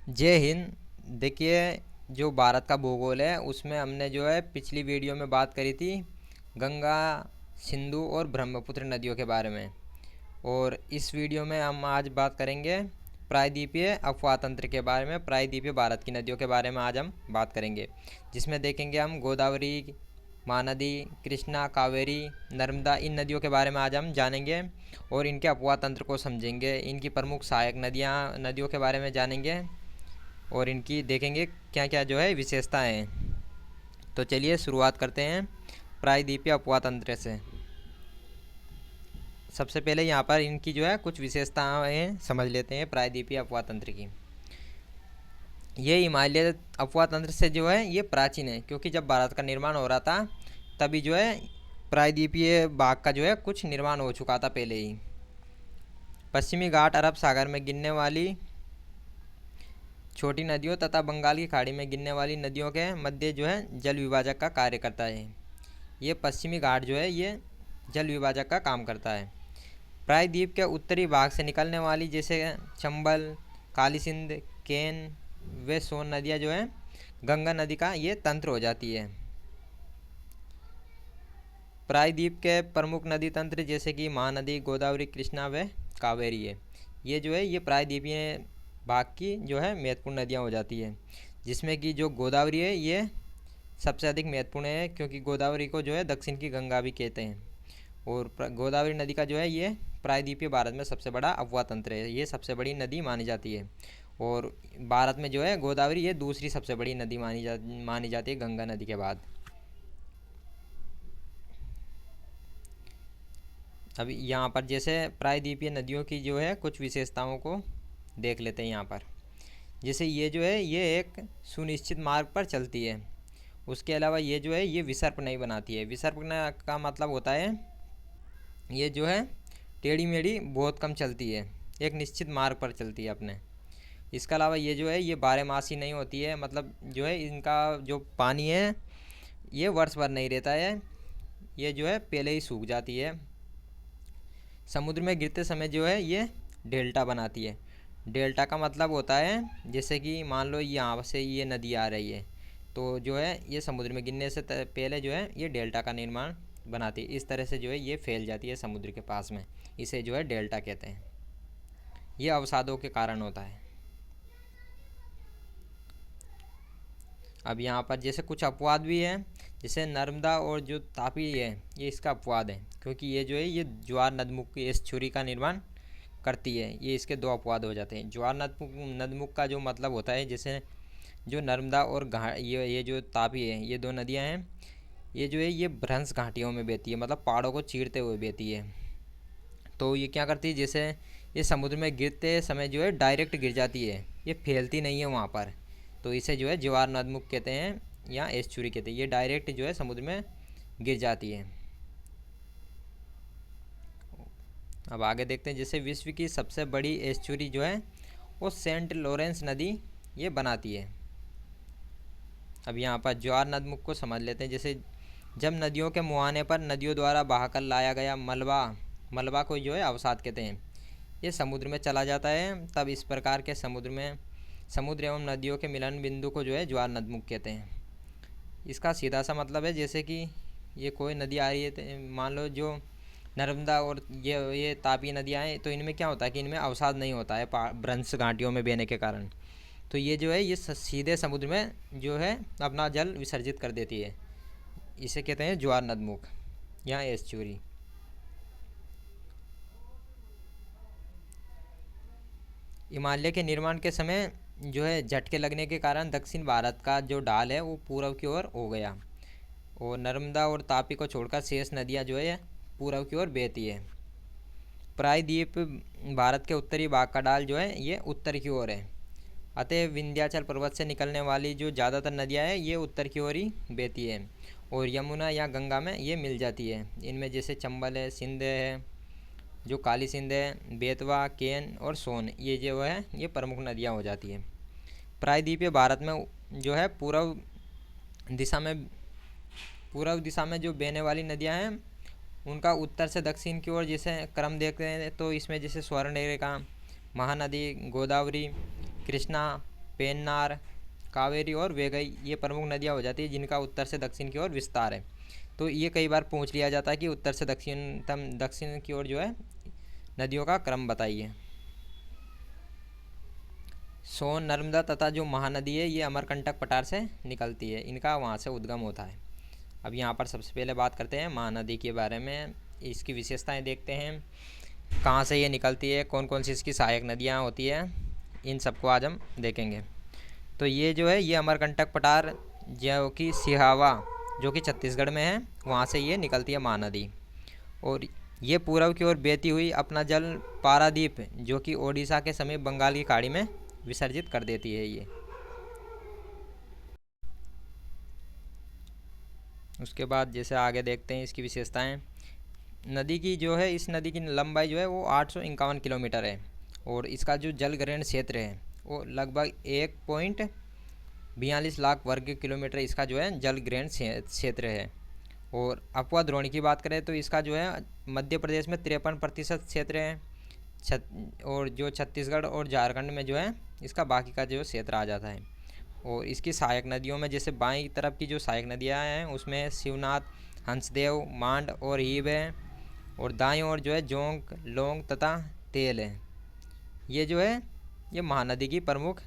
जय हिंद। देखिए, जो भारत का भूगोल है उसमें हमने जो है पिछली वीडियो में बात करी थी गंगा, सिंधु और ब्रह्मपुत्र नदियों के बारे में। और इस वीडियो में हम आज बात करेंगे प्रायद्वीपीय अफवाह तंत्र के बारे में। प्रायद्वीपीय भारत की नदियों के बारे में आज हम बात करेंगे, जिसमें देखेंगे हम गोदावरी, महानदी, कृष्णा, कावेरी, नर्मदा, इन नदियों के बारे में आज हम जानेंगे और इनके अफवाह तंत्र को समझेंगे। इनकी प्रमुख सहायक नदियों के बारे में जानेंगे और इनकी देखेंगे क्या क्या जो है विशेषताएं हैं। तो चलिए शुरुआत करते हैं प्रायद्वीपीय अपवाह तंत्र से। सबसे पहले यहाँ पर इनकी जो है कुछ विशेषताएं समझ लेते हैं प्रायद्वीपीय अपवाह तंत्र की। ये हिमालय अपवाह तंत्र से जो है ये प्राचीन है, क्योंकि जब भारत का निर्माण हो रहा था तभी जो है प्रायद्वीपीय भाग का जो है कुछ निर्माण हो चुका था पहले ही। पश्चिमी घाट अरब सागर में गिरने वाली छोटी नदियों तथा बंगाल की खाड़ी में गिरने वाली नदियों के मध्य जो है जल विभाजक का कार्य करता है। ये पश्चिमी घाट जो है ये जल विभाजक का काम करता है। प्रायद्वीप के उत्तरी भाग से निकलने वाली जैसे चंबल, काली सिंध, केन व सोन नदियाँ जो है गंगा नदी का ये तंत्र हो जाती है। प्रायद्वीप के प्रमुख नदी तंत्र जैसे कि महानदी, गोदावरी, कृष्णा व कावेरी है। ये जो है ये प्रायद्वीपीय भाग की जो है महत्वपूर्ण नदियाँ हो जाती है, जिसमें कि जो गोदावरी है ये सबसे अधिक महत्वपूर्ण है, क्योंकि गोदावरी को जो है दक्षिण की गंगा भी कहते हैं। और गोदावरी नदी का जो है ये प्रायद्वीपीय भारत में सबसे बड़ा अफवाह तंत्र है, ये सबसे बड़ी नदी मानी जाती है। और भारत में जो है गोदावरी ये दूसरी सबसे बड़ी नदी मानी जाती है गंगा नदी के बाद। अब यहाँ पर जैसे प्रायद्वीपीय नदियों की जो है कुछ विशेषताओं को देख लेते हैं यहाँ पर। जैसे ये जो है ये एक सुनिश्चित मार्ग पर चलती है। उसके अलावा ये जो है ये विसर्प नहीं बनाती है। विसर्प का मतलब होता है ये जो है टेढ़ी मेढ़ी बहुत कम चलती है, एक निश्चित मार्ग पर चलती है अपने। इसके अलावा ये जो है ये बारहमासी नहीं होती है, मतलब जो है इनका जो पानी है ये वर्ष भर नहीं रहता है, ये जो है पहले ही सूख जाती है। समुद्र में गिरते समय जो है ये डेल्टा बनाती है। डेल्टा का मतलब होता है जैसे कि मान लो यहाँ से ये नदी आ रही है, तो जो है ये समुद्र में गिरने से पहले जो है ये डेल्टा का निर्माण बनाती है। इस तरह से जो है ये फैल जाती है समुद्र के पास में, इसे जो है डेल्टा कहते हैं। ये अवसादों के कारण होता है। अब यहाँ पर जैसे कुछ अपवाद भी हैं, जैसे नर्मदा और जो तापी है ये इसका अपवाद है, क्योंकि ये जो है ये ज्वार नदमुख की एस्चुरी का निर्माण करती है। ये इसके दो अपवाद हो जाते हैं। ज्वार नदमुख का जो मतलब होता है जैसे जो नर्मदा और ये जो तापी है ये दो नदियाँ हैं, ये जो है ये भ्रंश घाटियों में बहती है, मतलब पहाड़ों को चीरते हुए बहती है। तो ये क्या करती है, जैसे ये समुद्र में गिरते समय जो है डायरेक्ट गिर जाती है, ये फैलती नहीं है वहाँ पर, तो इसे जो है ज्वार नदमुख कहते हैं या एस्चुरी कहते हैं। ये डायरेक्ट जो है समुद्र में गिर जाती है। अब आगे देखते हैं, जैसे विश्व की सबसे बड़ी एस्चुरी जो है वो सेंट लॉरेंस नदी ये बनाती है। अब यहाँ पर ज्वार नदमुख को समझ लेते हैं। जैसे जब नदियों के मुहाने पर नदियों द्वारा बहाकर लाया गया मलबा को जो है अवसाद कहते हैं, ये समुद्र में चला जाता है, तब इस प्रकार के समुद्र एवं नदियों के मिलन बिंदु को जो है ज्वार नदमुख कहते हैं। इसका सीधा सा मतलब है जैसे कि ये कोई नदी आ रही है, मान लो जो नर्मदा और ये तापी नदियाँ हैं, तो इनमें क्या होता है कि इनमें अवसाद नहीं होता है भ्रंश घाटियों में बहने के कारण, तो ये जो है ये सीधे समुद्र में जो है अपना जल विसर्जित कर देती है। इसे कहते हैं ज्वार नदमुख या एस्चुरी। हिमालय के निर्माण के समय जो है झटके लगने के कारण दक्षिण भारत का जो ढाल है वो पूर्व की ओर हो गया, और नर्मदा और तापी को छोड़कर शेष नदियाँ जो है पूर्व की ओर बहती है। प्रायद्वीप भारत के उत्तरी भाग का ढाल जो है ये उत्तर की ओर है, अतः विंध्याचल पर्वत से निकलने वाली जो ज़्यादातर नदियाँ हैं ये उत्तर की ओर ही बहती है और यमुना या गंगा में ये मिल जाती है। इनमें जैसे चंबल है, सिंध है, जो काली सिंध है, बेतवा, केन और सोन, ये जो है ये प्रमुख नदियाँ हो जाती हैं। प्रायद्वीपीय भारत में जो है पूर्व दिशा में जो बहने वाली नदियाँ हैं उनका उत्तर से दक्षिण की ओर जैसे क्रम देखते हैं, तो इसमें जैसे स्वर्णरेखा, महानदी, गोदावरी, कृष्णा, पेन्नार, कावेरी और वेगई ये प्रमुख नदियाँ हो जाती है जिनका उत्तर से दक्षिण की ओर विस्तार है। तो ये कई बार पूछ लिया जाता है कि उत्तर से दक्षिण की ओर जो है नदियों का क्रम बताइए। सोन, नर्मदा तथा जो महानदी है ये अमरकंटक पठार से निकलती है, इनका वहाँ से उद्गम होता है। अब यहाँ पर सबसे पहले बात करते हैं महानदी के बारे में, इसकी विशेषताएं देखते हैं, कहाँ से ये निकलती है, कौन कौन सी इसकी सहायक नदियाँ होती हैं, इन सबको आज हम देखेंगे। तो ये जो है ये अमरकंटक पठार जो कि सिहावा जो कि छत्तीसगढ़ में है वहाँ से ये निकलती है महानदी, और ये पूर्व की ओर बहती हुई अपना जल पारादीप जो कि ओडिशा के समीप बंगाल की खाड़ी में विसर्जित कर देती है ये। उसके बाद जैसे आगे देखते हैं इसकी विशेषताएं। नदी की जो है इस नदी की लंबाई जो है वो 851 किलोमीटर है, और इसका जो जल ग्रहण क्षेत्र है वो लगभग 1.42 लाख वर्ग किलोमीटर इसका जो है जल ग्रहण क्षेत्र है। और अपवा द्रोणी की बात करें तो इसका जो है मध्य प्रदेश में 53% क्षेत्र है, और जो छत्तीसगढ़ और झारखंड में जो है इसका बाकी का जो क्षेत्र आ जाता है। और इसकी सहायक नदियों में जैसे बाईं तरफ की जो सहायक नदियाँ हैं उसमें शिवनाथ, हंसदेव, मांड और हीब है, और दाईं ओर जो है जोंक, लोंग तथा तेल है। ये जो है ये महानदी की प्रमुख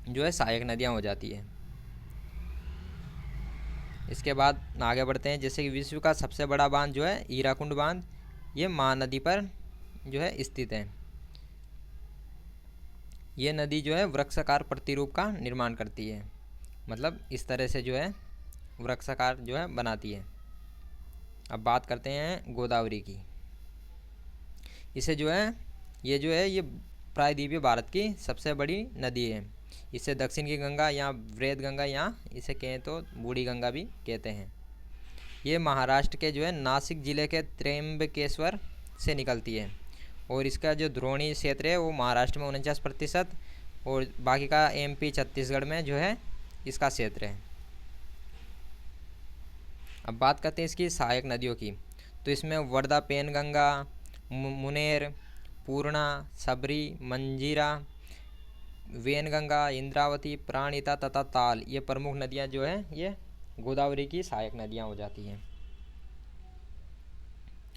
जो है सहायक नदियाँ हो जाती है। इसके बाद आगे बढ़ते हैं, जैसे कि विश्व का सबसे बड़ा बांध जो है हीराकुंड बांध ये महानदी पर जो है स्थित है। ये नदी जो है वृक्षाकार प्रतिरूप का निर्माण करती है, मतलब इस तरह से जो है वृक्षाकार जो है बनाती है। अब बात करते हैं गोदावरी की। इसे जो है ये प्रायद्वीपीय भारत की सबसे बड़ी नदी है। इससे दक्षिण की गंगा या वृहद गंगा या इसे कहें तो बूढ़ी गंगा भी कहते हैं। ये महाराष्ट्र के जो है नासिक जिले के त्र्यंबकेश्वर से निकलती है, और इसका जो द्रोणी क्षेत्र है वो महाराष्ट्र में 49% और बाकी का MP छत्तीसगढ़ में जो है इसका क्षेत्र है। अब बात करते हैं इसकी सहायक नदियों की। तो इसमें वर्धा, पेनगंगा, मुनेर, पूर्णा, सबरी, मंजीरा, वेनगंगा, इंद्रावती, प्राणहिता तथा ताल ये प्रमुख नदियां जो है ये गोदावरी की सहायक नदियां हो जाती हैं।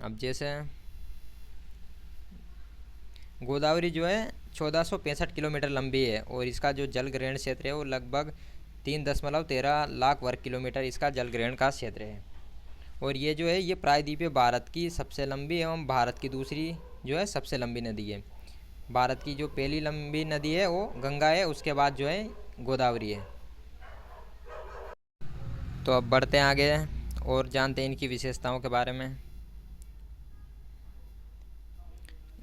अब जैसे गोदावरी जो है 1465 किलोमीटर लंबी है, और इसका जो जल ग्रहण क्षेत्र है वो लगभग 3.13 लाख वर्ग किलोमीटर इसका जल ग्रहण का क्षेत्र है। और ये जो है ये प्रायद्वीपीय भारत की सबसे लंबी एवं भारत की दूसरी जो है सबसे लंबी नदी है। भारत की जो पहली लंबी नदी है वो गंगा है, उसके बाद जो है गोदावरी है। तो अब बढ़ते हैं आगे और जानते हैं इनकी विशेषताओं के बारे में।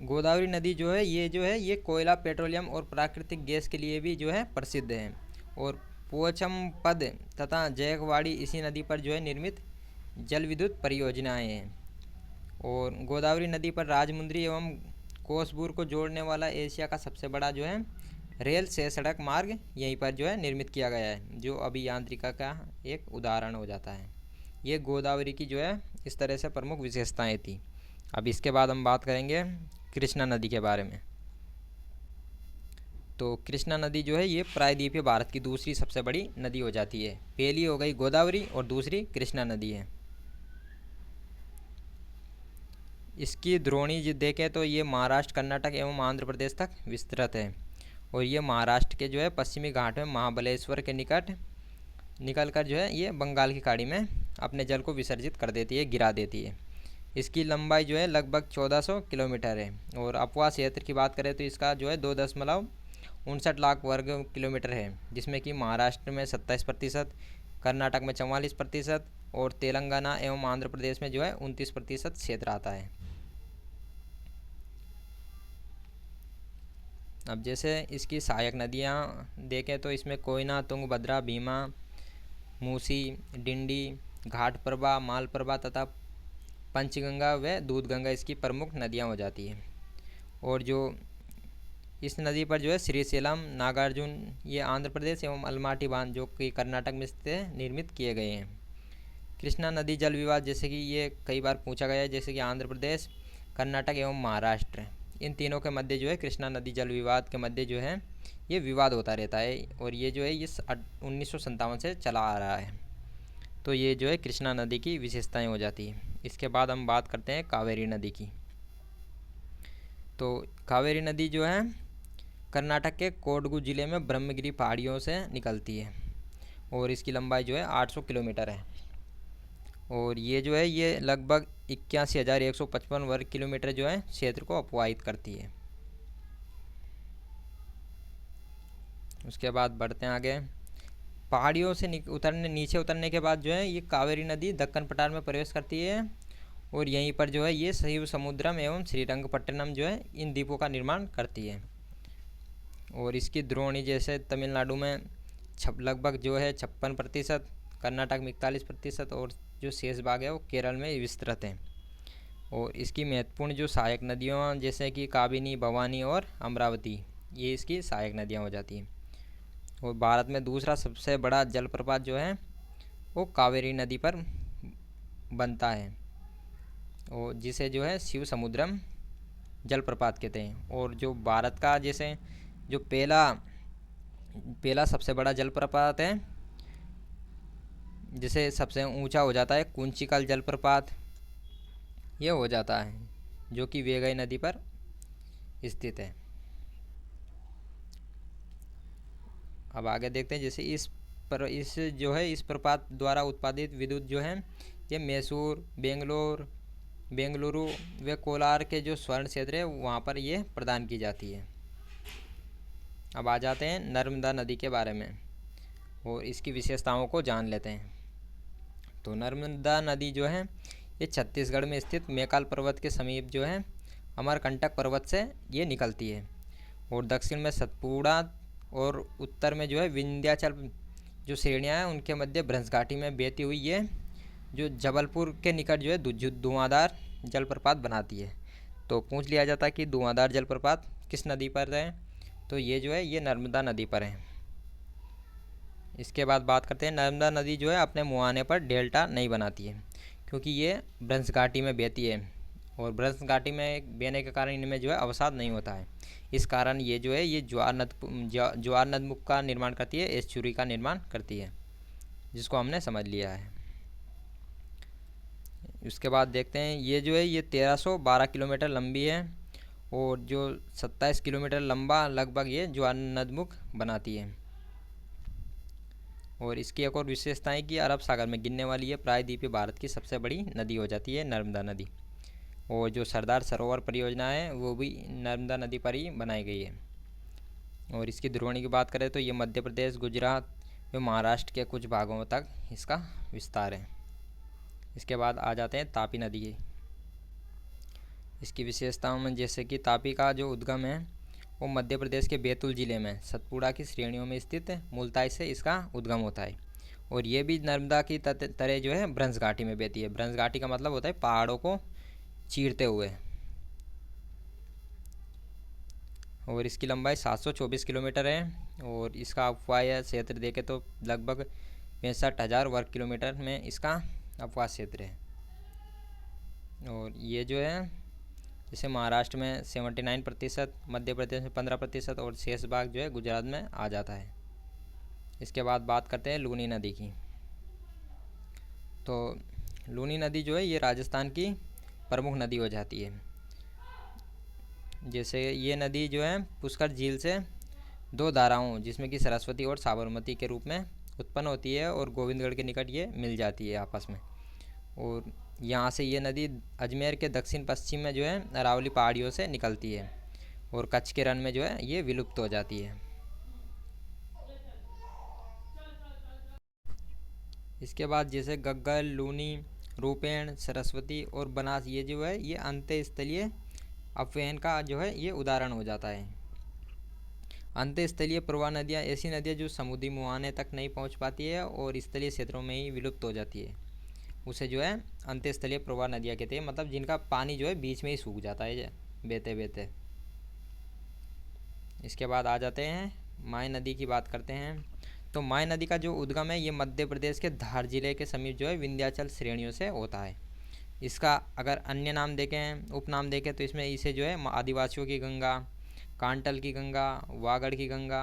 गोदावरी नदी जो है ये कोयला, पेट्रोलियम और प्राकृतिक गैस के लिए भी जो है प्रसिद्ध है, और पोचमपद तथा जयकवाड़ी इसी नदी पर जो है निर्मित जल विद्युत परियोजनाएं हैं। और गोदावरी नदी पर राजमुंद्री एवं कोसबूर को जोड़ने वाला एशिया का सबसे बड़ा जो है रेल से सड़क मार्ग यहीं पर जो है निर्मित किया गया है, जो अभियांत्रिका का एक उदाहरण हो जाता है। ये गोदावरी की जो है इस तरह से प्रमुख विशेषताएं थी। अब इसके बाद हम बात करेंगे कृष्णा नदी के बारे में। तो कृष्णा नदी जो है ये प्रायद्वीपीय भारत की दूसरी सबसे बड़ी नदी हो जाती है। पहली हो गई गोदावरी और दूसरी कृष्णा नदी है। इसकी द्रोणी देखें तो ये महाराष्ट्र, कर्नाटक एवं आंध्र प्रदेश तक विस्तृत है, और ये महाराष्ट्र के जो है पश्चिमी घाट में महाबलेश्वर के निकट निकलकर जो है ये बंगाल की खाड़ी में अपने जल को विसर्जित कर देती है, गिरा देती है। इसकी लंबाई जो है लगभग 1400 किलोमीटर है, और अपवा क्षेत्र की बात करें तो इसका जो है 2.59 लाख वर्ग किलोमीटर है, जिसमें कि महाराष्ट्र में 27%, कर्नाटक में 44% और तेलंगाना एवं आंध्र प्रदेश में जो है 29% क्षेत्र आता है। अब जैसे इसकी सहायक नदियाँ देखें तो इसमें कोयना, तुंगभद्रा, भीमा, मूसी, डिंडी, घाटप्रभा, मालप्रभा तथा पंचगंगा व दूधगंगा इसकी प्रमुख नदियाँ हो जाती हैं। और जो इस नदी पर जो है श्रीशैलम, नागार्जुन ये आंध्र प्रदेश एवं अलमाटी बांध जो कि कर्नाटक में स्थित निर्मित किए गए हैं। कृष्णा नदी जल विवाद जैसे कि ये कई बार पूछा गया है, जैसे कि आंध्र प्रदेश, कर्नाटक एवं महाराष्ट्र इन तीनों के मध्य जो है कृष्णा नदी जल विवाद के मध्य जो है ये विवाद होता रहता है, और ये जो है ये 1957 से चला आ रहा है। तो ये जो है कृष्णा नदी की विशेषताएं हो जाती है। इसके बाद हम बात करते हैं कावेरी नदी की। तो कावेरी नदी जो है कर्नाटक के कोडगु ज़िले में ब्रह्मगिरी पहाड़ियों से निकलती है, और इसकी लंबाई जो है 800 किलोमीटर है, और ये जो है ये लगभग 81,155 वर्ग किलोमीटर जो है क्षेत्र को अपवाहित करती है। उसके बाद बढ़ते हैं आगे। पहाड़ियों से नीचे उतरने के बाद जो है ये कावेरी नदी दक्कन पठार में प्रवेश करती है, और यहीं पर जो है ये शिव समुद्रम एवं श्रीरंगपट्टनम जो है इन द्वीपों का निर्माण करती है। और इसकी द्रोणी जैसे तमिलनाडु में लगभग जो है 56%, कर्नाटक में 41%, और जो शेष भाग है वो केरल में विस्तृत हैं। और इसकी महत्वपूर्ण जो सहायक नदियों जैसे कि काबिनी, भवानी और अमरावती, ये इसकी सहायक नदियाँ हो जाती हैं। और भारत में दूसरा सबसे बड़ा जलप्रपात जो है वो कावेरी नदी पर बनता है, और जिसे जो है शिव समुद्रम जलप्रपात कहते हैं। और जो भारत का जैसे जो पहला सबसे बड़ा जलप्रपात है, जिसे सबसे ऊंचा हो जाता है कुंचिकल जलप्रपात, ये हो जाता है, जो कि वेगई नदी पर स्थित है। अब आगे देखते हैं। जैसे इस प्रपात द्वारा उत्पादित विद्युत जो है ये मैसूर, बेंगलुरु व कोलार के जो स्वर्ण क्षेत्र है वहाँ पर ये प्रदान की जाती है। अब आ जाते हैं नर्मदा नदी के बारे में और इसकी विशेषताओं को जान लेते हैं। तो नर्मदा नदी जो है ये छत्तीसगढ़ में स्थित मैकाल पर्वत के समीप जो है अमरकंटक पर्वत से ये निकलती है, और दक्षिण में सतपुड़ा और उत्तर में जो है विंध्याचल जो श्रेणियाँ हैं उनके मध्य भ्रंश घाटी में बहती हुई ये जो जबलपुर के निकट जो है धुआंधार जलप्रपात बनाती है। तो पूछ लिया जाता है कि धुआंधार जलप्रपात किस नदी पर है, तो ये जो है ये नर्मदा नदी पर है। इसके बाद बात करते हैं, नर्मदा नदी जो है अपने मुहाने पर डेल्टा नहीं बनाती है, क्योंकि ये भ्रंश घाटी में बहती है, और भ्रंश घाटी में बहने के कारण इनमें जो है अवसाद नहीं होता है। इस कारण ये जो है ये ज्वार नदमुख का निर्माण करती है, एस्चुरी का निर्माण करती है, जिसको हमने समझ लिया है। उसके बाद देखते हैं, ये जो है ये 1312 किलोमीटर लंबी है, और जो 27 किलोमीटर लंबा लगभग ये ज्वार नदमुख बनाती है। और इसकी एक और विशेषता है कि अरब सागर में गिरने वाली है प्रायद्वीपीय भारत की सबसे बड़ी नदी हो जाती है नर्मदा नदी। और जो सरदार सरोवर परियोजना है वो भी नर्मदा नदी पर ही बनाई गई है। और इसकी ध्रुवणी की बात करें तो ये मध्य प्रदेश, गुजरात व महाराष्ट्र के कुछ भागों तक इसका विस्तार है। इसके बाद आ जाते हैं तापी नदी की। इसकी विशेषताओं में जैसे कि तापी का जो उद्गम है वो मध्य प्रदेश के बैतूल ज़िले में सतपुड़ा की श्रेणियों में स्थित मुल्ताई से इसका उद्गम होता है, और ये भी नर्मदा की तरह जो है भ्रंश घाटी में बहती है। भ्रंश घाटी का मतलब होता है पहाड़ों को चीरते हुए। और इसकी लंबाई 724 किलोमीटर है, और इसका अपवाह क्षेत्र देखें तो लगभग 65,000 वर्ग किलोमीटर में इसका अपवाह क्षेत्र है। और ये जो है जैसे महाराष्ट्र में 79%, मध्य प्रदेश में 15% और शेष भाग जो है गुजरात में आ जाता है। इसके बाद बात करते हैं लूनी नदी की। तो लूनी नदी जो है ये राजस्थान की प्रमुख नदी हो जाती है। जैसे ये नदी जो है पुष्कर झील से दो धाराओं जिसमें कि सरस्वती और साबरमती के रूप में उत्पन्न होती है, और गोविंदगढ़ के निकट ये मिल जाती है आपस में। और यहाँ से ये नदी अजमेर के दक्षिण पश्चिम में जो है अरावली पहाड़ियों से निकलती है, और कच्छ के रण में जो है ये विलुप्त हो जाती है। इसके बाद जैसे गग्गल, लूनी, रूपेण, सरस्वती और बनास ये जो है ये अंतःस्थलीय अपवहन का जो है ये उदाहरण हो जाता है। अंतःस्थलीय प्रवाह नदियाँ ऐसी नदियाँ जो समुद्री मुहाने तक नहीं पहुँच पाती है और स्थलीय क्षेत्रों में ही विलुप्त हो जाती है, उसे जो है अंतःस्थलीय प्रवाह नदियाँ कहते हैं। मतलब जिनका पानी जो है बीच में ही सूख जाता है बहते बहते। इसके बाद आ जाते हैं माय नदी की बात करते हैं। तो माय नदी का जो उद्गम है ये मध्य प्रदेश के धार जिले के समीप जो है विंध्याचल श्रेणियों से होता है। इसका अगर अन्य नाम देखें, उपनाम देखें, तो इसमें इसे जो है आदिवासियों की गंगा, कांटल की गंगा, वागड़ की गंगा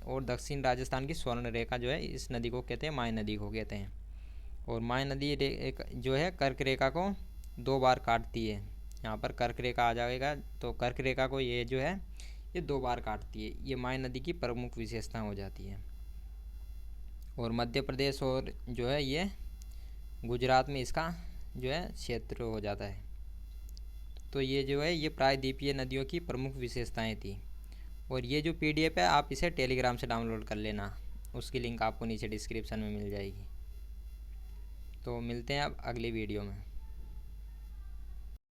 और दक्षिण राजस्थान की स्वर्ण रेखा जो है इस नदी को कहते हैं, माय नदी को कहते हैं। और माय नदी जो है कर्क रेखा को 2 बार काटती है। यहाँ पर कर्क रेखा आ जाएगा, तो कर्क रेखा को ये जो है ये 2 बार काटती है। ये माय नदी की प्रमुख विशेषता हो जाती है। और मध्य प्रदेश और जो है ये गुजरात में इसका जो है क्षेत्र हो जाता है। तो ये जो है ये प्रायद्वीपीय नदियों की प्रमुख विशेषताएं थी। और ये जो PDF है आप इसे टेलीग्राम से डाउनलोड कर लेना, उसकी लिंक आपको नीचे डिस्क्रिप्शन में मिल जाएगी। तो मिलते हैं अब अगली वीडियो में।